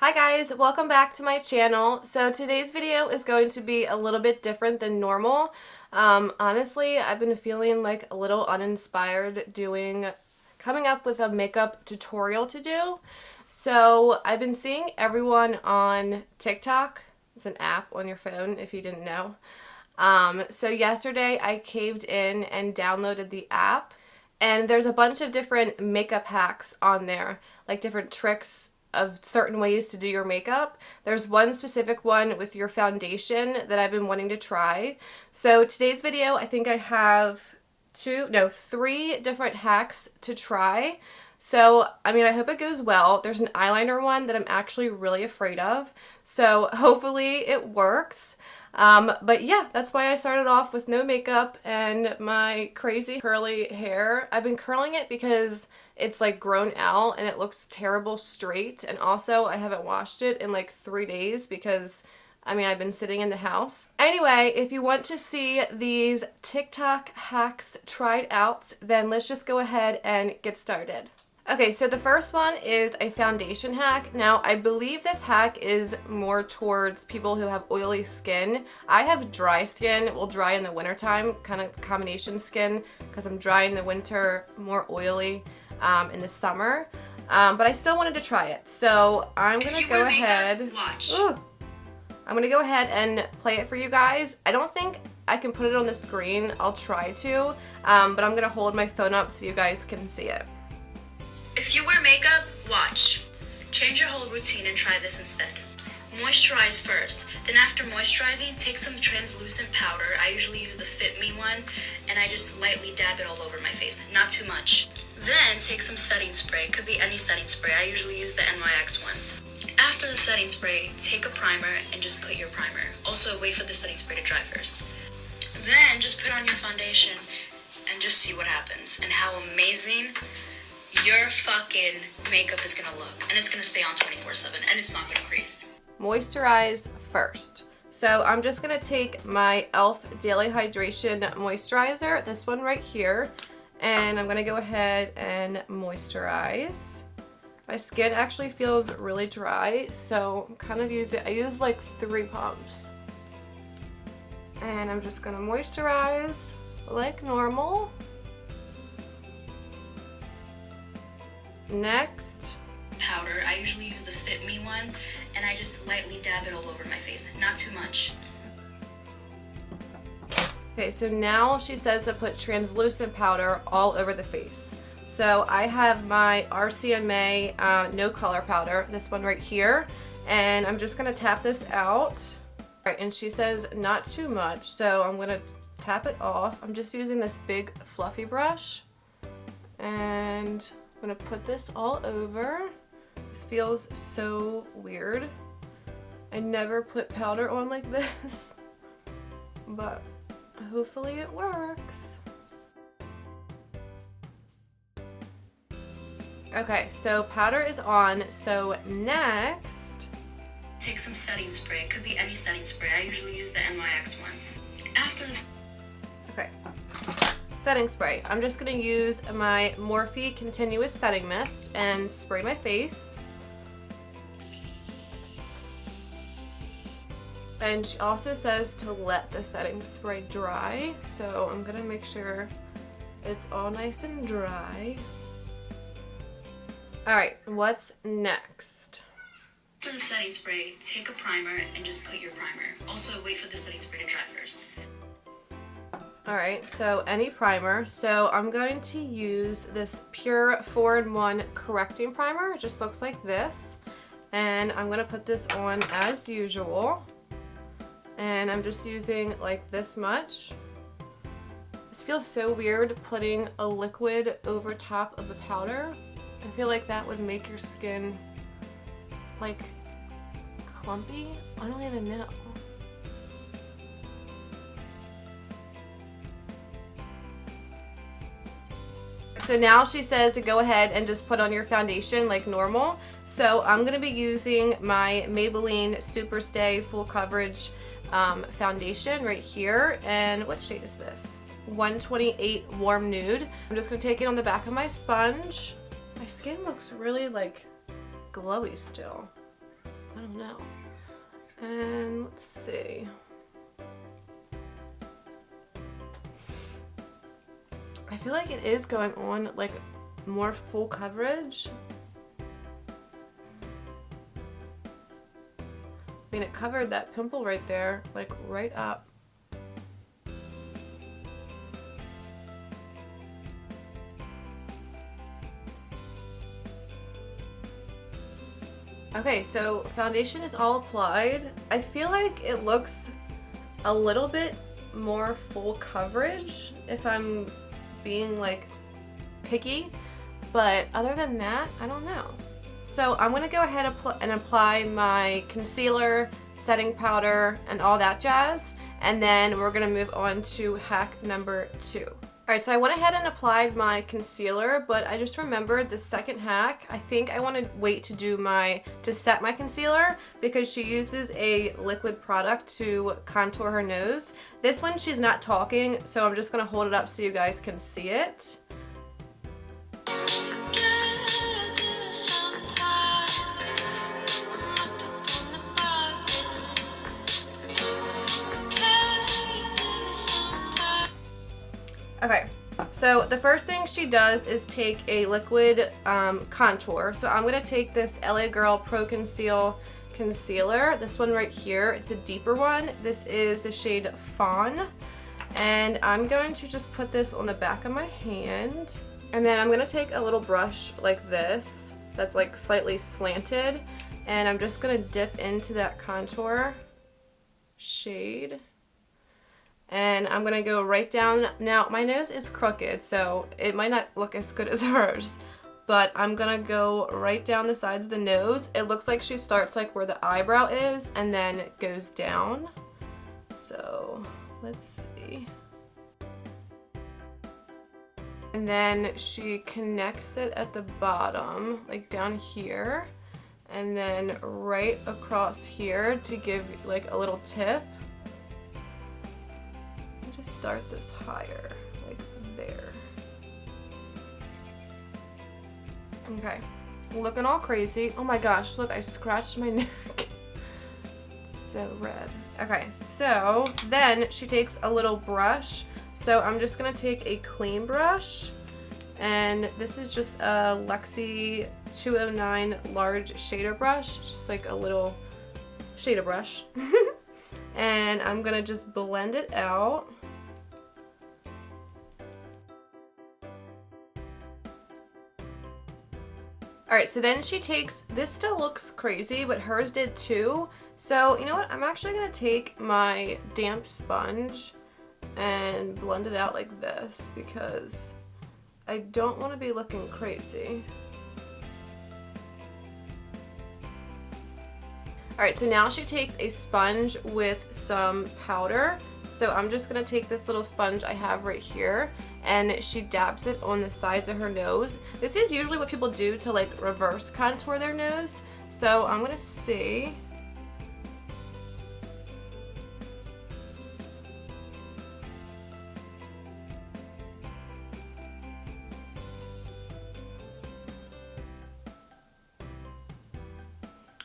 Hi guys, welcome back to my channel. So today's video is going to be a little bit different than normal. Honestly, I've been feeling like a little uninspired coming up with a makeup tutorial to do. So I've been seeing everyone on TikTok. It's an app on your phone if you didn't know. So yesterday I caved in and downloaded the app, and there's a bunch of different makeup hacks on there, like different tricks of certain ways to do your makeup. There's one specific one with your foundation that I've been wanting to try. So today's video, I think I have three different hacks to try. So, I hope it goes well. There's an eyeliner one that I'm actually really afraid of. So hopefully it works. But yeah, that's why I started off with no makeup and my crazy curly hair. I've been curling it because it's like grown out and it looks terrible straight. And also I haven't washed it in like 3 days because I've been sitting in the house. Anyway, if you want to see these TikTok hacks tried out, then let's just go ahead and get started. Okay, so the first one is a foundation hack. Now, I believe this hack is more towards people who have oily skin. I have dry skin, well, dry in the wintertime, kind of combination skin, because I'm dry in the winter, more oily in the summer. But I still wanted to try it. So I'm gonna go ahead. I'm gonna go ahead and play it for you guys. I don't think I can put it on the screen. I'll try to, but I'm gonna hold my phone up so you guys can see it. If you wear makeup, watch. Change your whole routine and try this instead. Moisturize first. Then after moisturizing, take some translucent powder. I usually use the Fit Me one, and I just lightly dab it all over my face. Not too much. Then take some setting spray. Could be any setting spray. I usually use the NYX one. After the setting spray, take a primer and just put your primer. Also, wait for the setting spray to dry first. Then just put on your foundation and just see what happens and how amazing your fucking makeup is gonna look, and it's gonna stay on 24/7, and it's not gonna crease. Moisturize first. So I'm just gonna take my e.l.f. Daily Hydration Moisturizer, this one right here, and I'm gonna go ahead and moisturize. My skin actually feels really dry, so I'm kind of I use like 3 pumps. And I'm just gonna moisturize like normal. Next, powder. I usually use the Fit Me one, and I just lightly dab it all over my face. Not too much. Okay, so now she says to put translucent powder all over the face. So I have my RCMA no color powder, this one right here, and I'm just gonna tap this out. All right, and she says not too much, so I'm gonna tap it off. I'm just using this big fluffy brush, and I'm gonna put this all over. This feels so weird. I never put powder on like this, but hopefully it works. Okay, so powder is on. So next, take some setting spray. It could be any setting spray. I usually use the NYX one. After this. Okay. Setting spray. I'm just going to use my Morphe Continuous Setting Mist and spray my face. And she also says to let the setting spray dry, so I'm going to make sure it's all nice and dry. Alright, what's next? After the setting spray, take a primer and just put your primer. Also, wait for the setting spray to dry first. Alright, so any primer. So I'm going to use this Pure 4-in-1 Correcting Primer. It just looks like this. And I'm going to put this on as usual. And I'm just using like this much. This feels so weird putting a liquid over top of a powder. I feel like that would make your skin like clumpy. I don't even know. So now she says to go ahead and just put on your foundation like normal. So I'm going to be using my Maybelline Super Stay Full Coverage foundation right here. And what shade is this? 128 Warm Nude. I'm just going to take it on the back of my sponge. My skin looks really like glowy still. I don't know. And let's see. I feel like it is going on like more full coverage. I mean, it covered that pimple right there, like right up. Okay, so foundation is all applied. I feel like it looks a little bit more full coverage if I'm being like picky, but other than that, I don't know. So I'm gonna go ahead and apply my concealer, setting powder, and all that jazz, and then we're gonna move on to hack number 2. Alright, so I went ahead and applied my concealer, but I just remembered the second hack. I think I want to wait to set my concealer because she uses a liquid product to contour her nose. This one she's not talking, so I'm just going to hold it up so you guys can see it. Okay, so the first thing she does is take a liquid contour. So I'm going to take this LA Girl Pro Conceal concealer, this one right here. It's a deeper one. This is the shade Fawn. And I'm going to just put this on the back of my hand. And then I'm going to take a little brush like this that's like slightly slanted. And I'm just going to dip into that contour shade. And I'm going to go right down. Now, my nose is crooked, so it might not look as good as hers. But I'm going to go right down the sides of the nose. It looks like she starts like where the eyebrow is and then it goes down. So, let's see. And then she connects it at the bottom, like down here. And then right across here to give like a little tip. Just start this higher, like there. Okay, looking all crazy. Oh my gosh, look, I scratched my neck. It's so red. Okay, so then she takes a little brush. So I'm just gonna take a clean brush, and this is just a Lexi 209 large shader brush, just like a little shader brush. And I'm gonna just blend it out. Alright, so then she takes, this still looks crazy, but hers did too. So, you know what? I'm actually going to take my damp sponge and blend it out like this because I don't want to be looking crazy. Alright, so now she takes a sponge with some powder. So I'm just going to take this little sponge I have right here and she dabs it on the sides of her nose. This is usually what people do to like reverse contour their nose. So I'm going to see.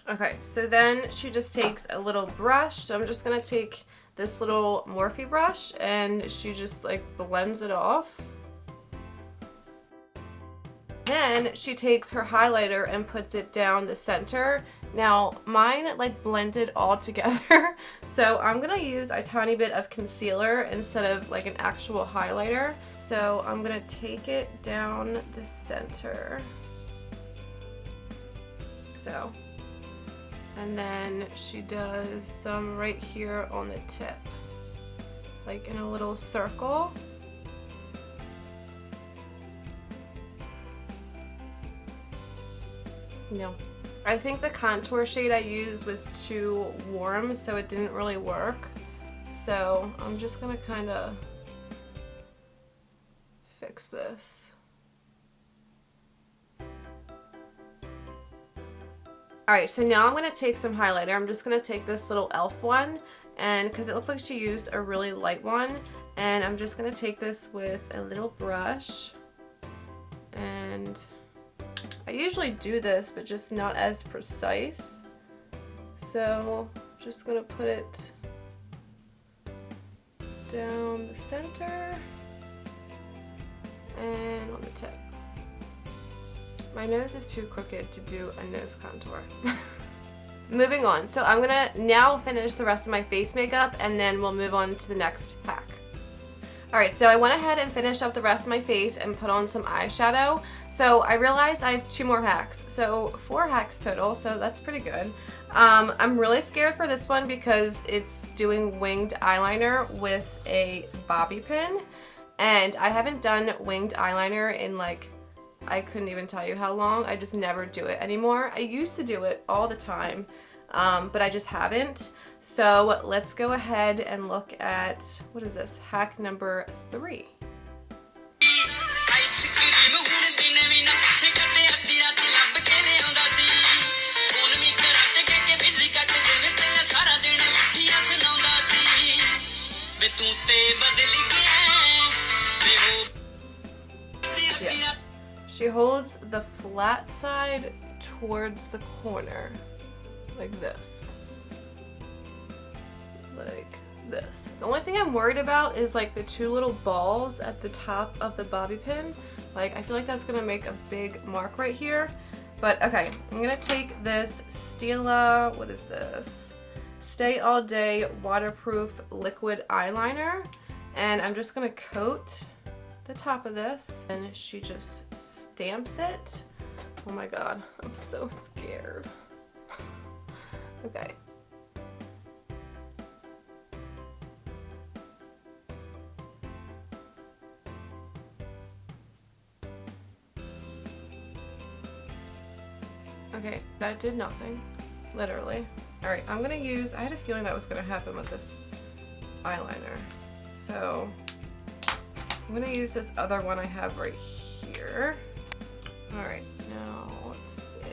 Okay, so then she just takes a little brush. So I'm just going to take this little Morphe brush and she just like blends it off. Then she takes her highlighter and puts it down the center. Now mine like blended all together, so I'm gonna use a tiny bit of concealer instead of like an actual highlighter. So I'm gonna take it down the center. So. And then she does some right here on the tip, like in a little circle. No, I think the contour shade I used was too warm, so it didn't really work. So I'm just gonna kind of fix this. Alright, so now I'm going to take some highlighter. I'm just going to take this little e.l.f. one, and because it looks like she used a really light one, and I'm just going to take this with a little brush, and I usually do this, but just not as precise. So I'm just gonna put it down the center and on the tip. My nose is too crooked to do a nose contour. Moving on, so I'm gonna now finish the rest of my face makeup and then we'll move on to the next hack. Alright, so I went ahead and finished up the rest of my face and put on some eyeshadow. So I realized I have 2 more hacks, so 4 hacks total, so that's pretty good. I'm really scared for this one because it's doing winged eyeliner with a bobby pin, and I haven't done winged eyeliner in like, I couldn't even tell you how long. I just never do it anymore. I used to do it all the time, but I just haven't. So let's go ahead and look at, what is this, hack number 3. Yeah. She holds the flat side towards the corner, like this. Like this. The only thing I'm worried about is like the 2 little balls at the top of the bobby pin. Like, I feel like that's gonna make a big mark right here. But okay, I'm gonna take this Stila, what is this? Stay All Day Waterproof Liquid Eyeliner, and I'm just gonna coat the top of this, and she just stamps it. Oh my god, I'm so scared. Okay. Okay, that did nothing, literally. Alright, I'm gonna use, I had a feeling that was gonna happen with this eyeliner. So, I'm gonna use this other one I have right here. Alright, now let's see.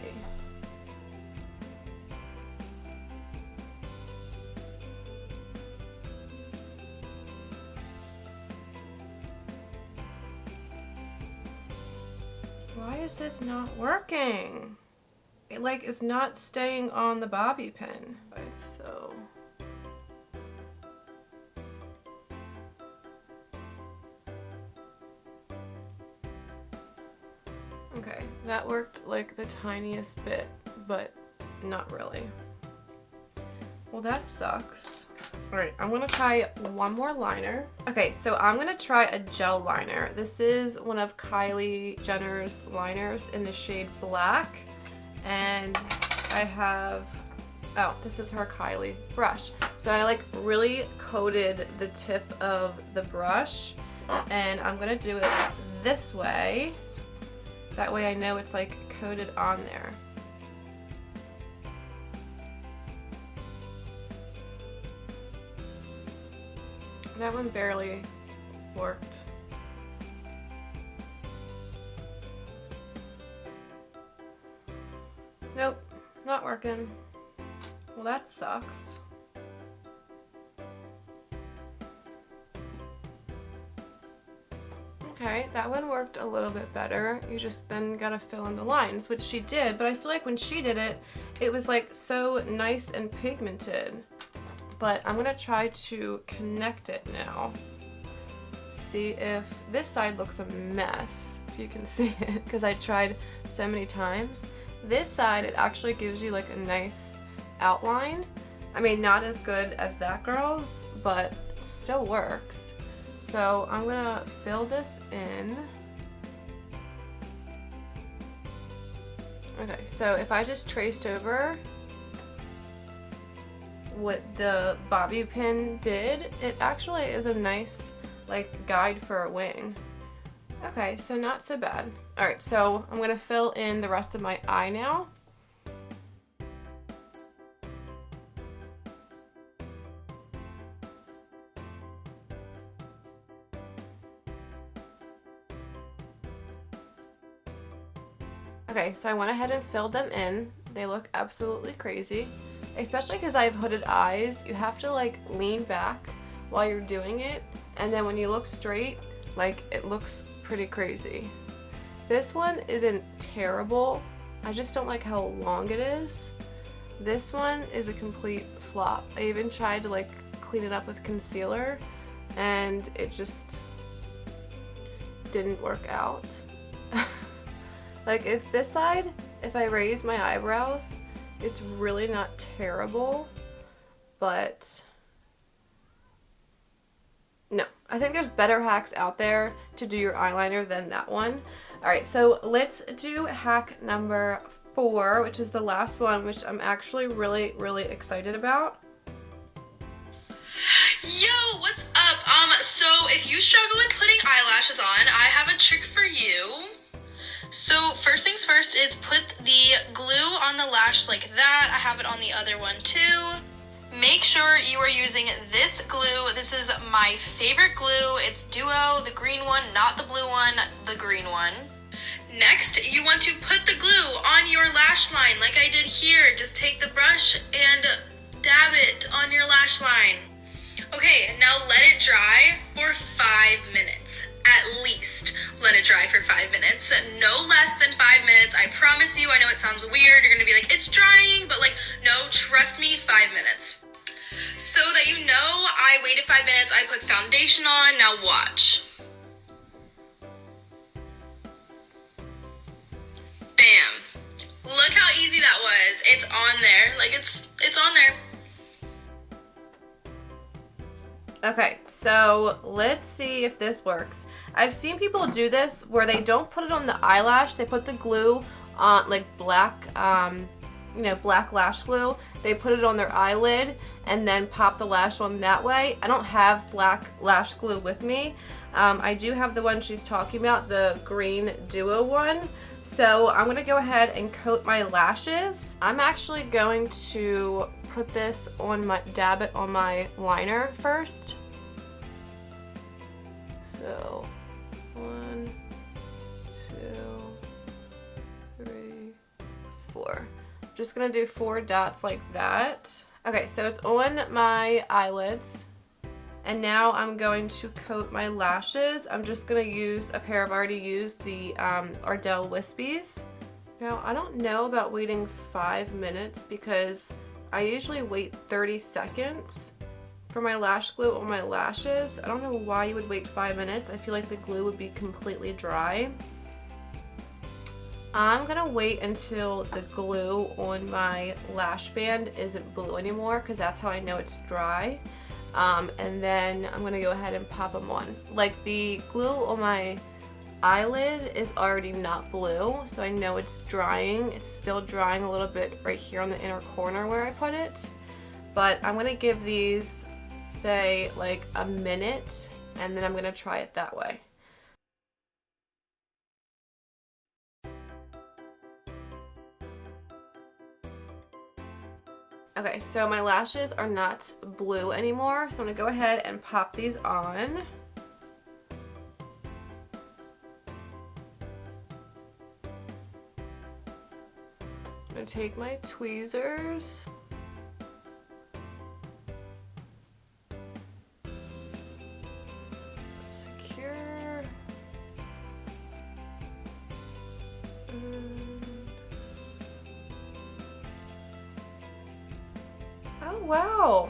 Why is this not working? It like is not staying on the bobby pin. Okay, so okay, that worked like the tiniest bit, but not really. Well, that sucks. Alright, I'm gonna try one more liner. Okay, so I'm gonna try a gel liner. This is one of Kylie Jenner's liners in the shade Black. And I have, oh, this is her Kylie brush. So I like really coated the tip of the brush, and I'm gonna do it this way. That way I know it's like coated on there. That one barely worked. Nope, not working. Well, that sucks. Okay, that one worked a little bit better. You just then gotta fill in the lines, which she did, but I feel like when she did it, it was like so nice and pigmented. But I'm gonna try to connect it now. See if this side looks a mess, if you can see it, because I tried so many times. This side, it actually gives you like a nice outline. I mean, not as good as that girl's, but it still works. So I'm gonna fill this in. Okay, so if I just traced over what the bobby pin did, it actually is a nice like guide for a wing. Okay, so not so bad. Alright, so I'm gonna fill in the rest of my eye now. Okay, so I went ahead and filled them in. They look absolutely crazy, especially because I have hooded eyes. You have to like lean back while you're doing it, and then when you look straight, like it looks pretty crazy. This one isn't terrible. I just don't like how long it is, This one is a complete flop. I even tried to like clean it up with concealer and it just didn't work out. Like if this side, if I raise my eyebrows, it's really not terrible, but no, I think there's better hacks out there to do your eyeliner than that one. All right, so let's do hack number 4, which is the last one, which I'm actually really, really excited about. Yo, what's up? So if you struggle with putting eyelashes on, I have a trick for you. So first things first is put the glue on the lash like that. I have it on the other one too. Make sure you are using this glue. This is my favorite glue. It's Duo, the green one, not the blue one, the green one. Next, you want to put the glue on your lash line like I did here. Just take the brush and dab it on your lash line. Okay, now let it dry for 5 minutes. At least let it dry for 5 minutes. No less than 5 minutes. I promise you, I know it sounds weird. You're gonna be like, it's drying, but like, no, trust me, 5 minutes. So that you know, I waited 5 minutes, I put foundation on. Now watch. Bam. Look how easy that was. It's on there. Like, it's on there. Okay, so let's see if this works. I've seen people do this where they don't put it on the eyelash. They put the glue on, like black, black lash glue. They put it on their eyelid and then pop the lash on that way. I don't have black lash glue with me. I do have the one she's talking about, the green Duo one. So I'm gonna go ahead and coat my lashes. I'm actually going to put this on dab it on my liner first. So 1, 2, 3, 4. I'm just gonna do 4 dots like that. Okay, so it's on my eyelids. And now I'm going to coat my lashes. I'm just gonna use a pair I've already used, the Ardell Wispies. Now, I don't know about waiting 5 minutes because I usually wait 30 seconds for my lash glue on my lashes. I don't know why you would wait 5 minutes. I feel like the glue would be completely dry. I'm gonna wait until the glue on my lash band isn't blue anymore because that's how I know it's dry. And then I'm gonna go ahead and pop them on. Like the glue on my eyelid is already not blue, so I know it's drying. It's still drying a little bit right here on the inner corner where I put it. But I'm gonna give these, say, like a minute, and then I'm gonna try it that way. Okay, so my lashes are not blue anymore, so I'm gonna go ahead and pop these on. I'm gonna take my tweezers. Secure. Oh wow,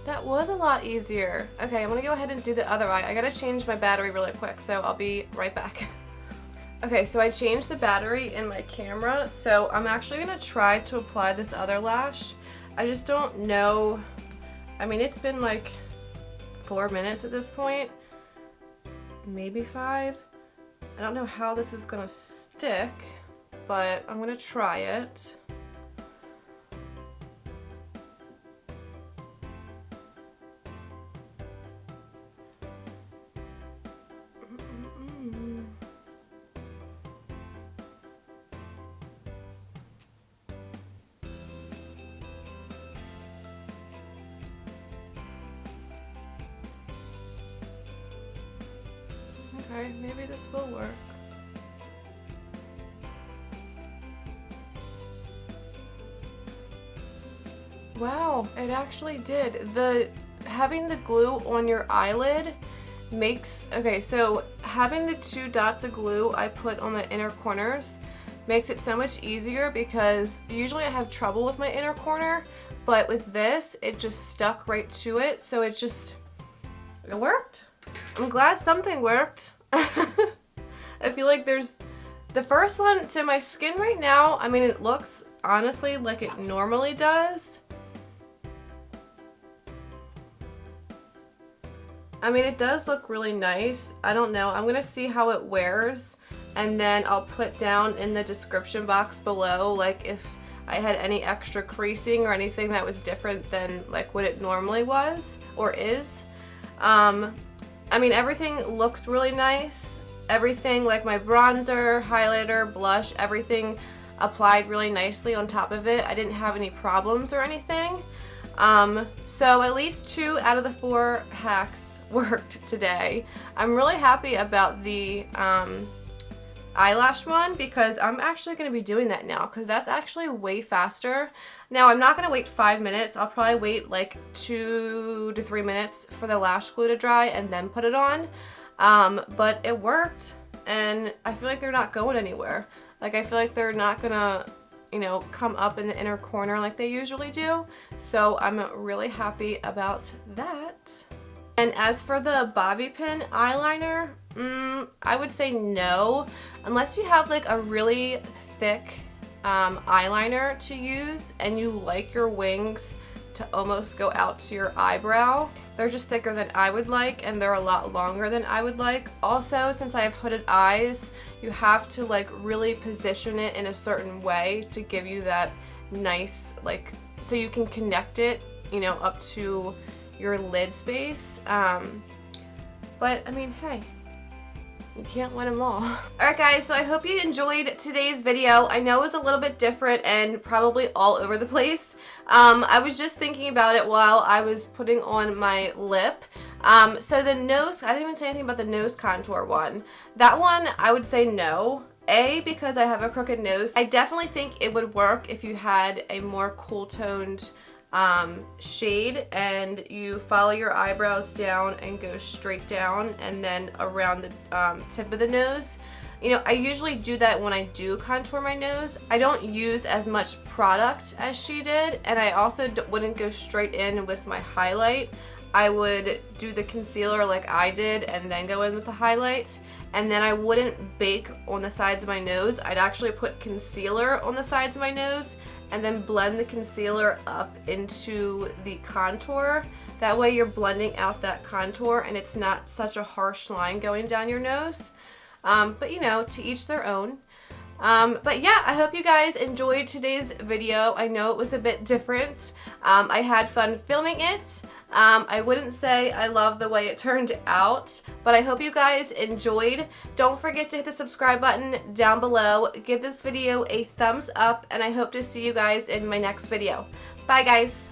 that was a lot easier. Okay, I'm gonna go ahead and do the other eye. I gotta change my battery really quick, so I'll be right back. Okay, so I changed the battery in my camera, so I'm actually gonna try to apply this other lash. I just don't know. I mean, it's been like 4 minutes at this point, maybe 5. I don't know how this is gonna stick, but I'm gonna try it. Okay, maybe this will work. Wow, it actually did. Having the glue on your eyelid makes, okay, so having the 2 dots of glue I put on the inner corners makes it so much easier because usually I have trouble with my inner corner, but with this, it just stuck right to it, so it worked. I'm glad something worked. I feel like there's the first one to my skin right now. I mean, it looks honestly like it normally does. I mean, it does look really nice. I don't know. I'm gonna see how it wears, and then I'll put down in the description box below, like, if I had any extra creasing or anything that was different than like what it normally was or is. I mean, everything looks really nice. Everything, like my bronzer, highlighter, blush, everything applied really nicely on top of it. I didn't have any problems or anything. So at least 2 out of the 4 hacks worked today. I'm really happy about the eyelash one because I'm actually going to be doing that now because that's actually way faster. Now I'm not going to wait 5 minutes. I'll probably wait like 2 to 3 minutes for the lash glue to dry and then put it on. But it worked, and I feel like they're not going anywhere. Like, I feel like they're not gonna, you know, come up in the inner corner like they usually do. So I'm really happy about that. And as for the bobby pin eyeliner, I would say no, unless you have like a really thick eyeliner to use and you like your wings to almost go out to your eyebrow. They're just thicker than I would like, and they're a lot longer than I would like. Also, since I have hooded eyes, you have to like really position it in a certain way to give you that nice, like, so you can connect it, you know, up to your lid space. But I mean, hey, you can't win them all. Alright guys, so I hope you enjoyed today's video. I know it was a little bit different and probably all over the place. I was just thinking about it while I was putting on my lip. So the nose, I didn't even say anything about the nose contour one. That one, I would say no. A, because I have a crooked nose. I definitely think it would work if you had a more cool toned shade and you follow your eyebrows down and go straight down and then around the tip of the nose. You know, I usually do that when I do contour my nose. I don't use as much product as she did, and I also wouldn't go straight in with my highlight. I would do the concealer like I did and then go in with the highlight, and then I wouldn't bake on the sides of my nose. I'd actually put concealer on the sides of my nose and then blend the concealer up into the contour. That way you're blending out that contour and it's not such a harsh line going down your nose. But you know, to each their own. But yeah, I hope you guys enjoyed today's video. I know it was a bit different. I had fun filming it. I wouldn't say I love the way it turned out, but I hope you guys enjoyed. Don't forget to hit the subscribe button down below. Give this video a thumbs up, and I hope to see you guys in my next video. Bye guys!